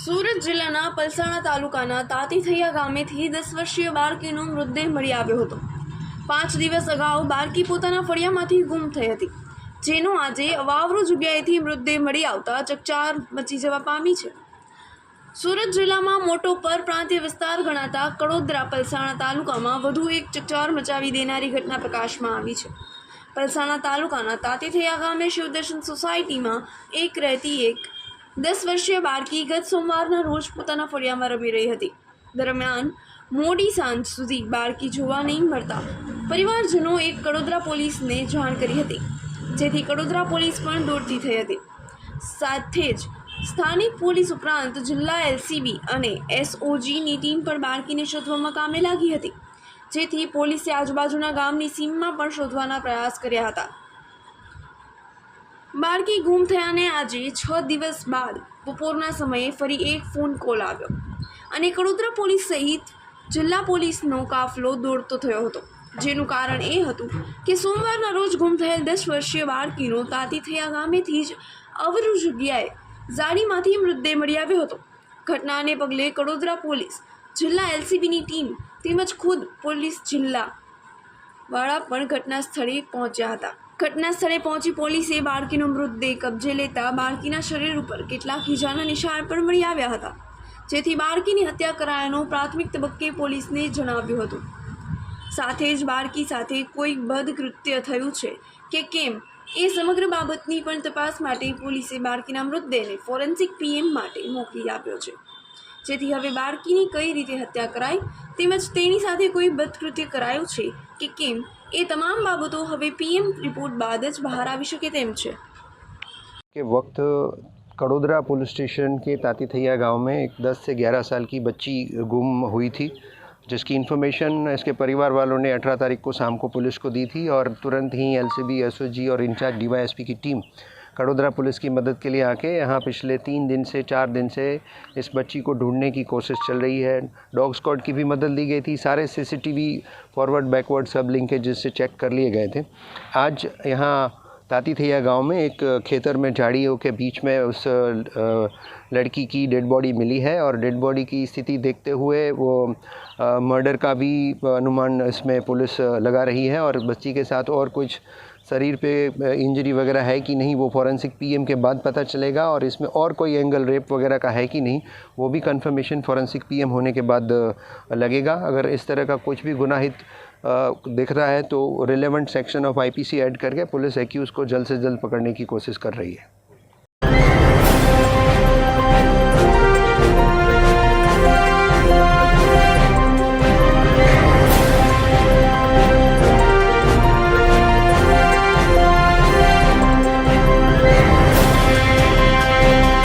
સુરત જિલ્લાના પલસાણા તાલુકાના તાતીથૈયા ગામેથી 10 વર્ષીય બાળકીનો મૃતદેહ મળી આવ્યો હતો। 5 દિવસ અગાઉ બાળકી પોતાના ફળિયામાંથી ગુમ થઈ હતી, જેનો આજે અવાવરૂ જગ્યાએથી મૃતદેહ મળી આવતા ચકચાર મચી જવા પામી છે। સુરત જિલ્લામાં મોટો પરપ્રાંતીય વિસ્તાર ગણાતા કડોદરા પલસાણા તાલુકામાં વધુ એક ચકચાર મચાવી દેનારી ઘટના પ્રકાશમાં આવી છે। પલસાણા તાલુકાના તાતીથૈયા ગામે શિવદર્શન સોસાયટીમાં રહેતી એક 10 વર્ષીય બાળકી ગત સોમવારના રોજ પોતાના ફળિયામાં રમી રહી હતી। દરમિયાન મોડી સાંજ સુધી બાળકી જોવા નહીં મળતા પરિવારજનોએ કડોદરા પોલીસને જાણ કરી હતી, જેથી કડોદરા પોલીસ પણ દોડતી થઈ હતી। સાથે જ સ્થાનિક પોલીસ ઉપરાંત જિલ્લા એલસીબી અને એસઓજીની ટીમ પણ બાળકીને શોધવામાં કામે લાગી હતી, જેથી પોલીસે આજુબાજુના ગામની સીમમાં પણ શોધવાના પ્રયાસ કર્યા હતા। બાળકી ગુમ થયાને આજે 6 દિવસ બાદ બપોરના સમયે ફરી એક ફોન કોલ આવ્યો અને કડોદરા પોલીસ સહિત જિલ્લા પોલીસનો કાફલો દોડતો થયો હતો, જેનું કારણ એ હતું કે સોમવારના રોજ ગુમ થયેલ 10 વર્ષીય બાળકીનો તાતીથૈયા ગામેથી જ અવરૂ જગ્યાએ ઝાડીમાંથી મૃતદેહ મળી આવ્યો હતો। ઘટનાને પગલે કડોદરા પોલીસ, જિલ્લા એલસીબીની ટીમ તેમજ ખુદ પોલીસ જિલ્લાવાળા પણ ઘટના સ્થળે પહોંચ્યા હતા। ઘટના સ્થળે પહોંચી પોલીસે બાળકીનો મૃતદેહ કબજે લેતા બાળકીના શરીર ઉપર કેટલાક ઈજાના નિશાન પણ મળી આવ્યા હતા, જેથી બાળકીની હત્યા કરાયાનું પ્રાથમિક તબક્કે પોલીસને જણાવ્યું હતું। સાથે જ બાળકી સાથે કોઈ બદકૃત્ય થયું છે કે કેમ એ સમગ્ર બાબતની પણ તપાસ માટે પોલીસે બાળકીના મૃતદેહને ફોરેન્સિક પીએમ માટે મોકલી આપ્યો છે, જેથી હવે બાળકીની કઈ રીતે હત્યા કરાઈ તેમજ તેની સાથે કોઈ બદકૃત્ય કરાયું છે કે કેમ એ તમામ बाबतों हमें पीएम रिपोर्ट बाद ज बाहर आ सके तेम छे। के वक्त कड़ोदरा पुलिस स्टेशन के तातीथैया गांव में एक 10 से 11 साल की बच्ची गुम हुई थी, जिसकी इन्फॉर्मेशन इसके परिवार वालों ने 18 तारीख को शाम को पुलिस को दी थी और तुरंत ही एलसीबी, एसओजी और इंचार्ज डीवाईएसपी की टीम कड़ोदरा पुलिस की मदद के लिए आके यहाँ पिछले 3 दिन से 4 दिन से इस बच्ची को ढूंढने की कोशिश चल रही है। डॉग स्क्वाड की भी मदद ली गई थी, सारे सीसीटीवी फॉरवर्ड बैकवर्ड सब लिंकेजेस से चेक कर लिए गए थे। आज यहाँ तातीथैया गांव में एक खेतर में झाड़ियों के बीच में उस लड़की की डेड बॉडी मिली है और डेड बॉडी की स्थिति देखते हुए वो मर्डर का भी अनुमान इसमें पुलिस लगा रही है और बच्ची के साथ और कुछ शरीर पे इंजरी वगैरह है कि नहीं वो फॉरेंसिक पीएम के बाद पता चलेगा और इसमें और कोई एंगल रेप वगैरह का है कि नहीं वो भी कंफर्मेशन फॉरेंसिक पीएम होने के बाद लगेगा। अगर इस तरह का कुछ भी गुनाहित दिख रहा है तो relevant section of IPC add करके पुलिस एक्यूज़ को जल्द से जल्द पकड़ने की कोशिश कर रही है।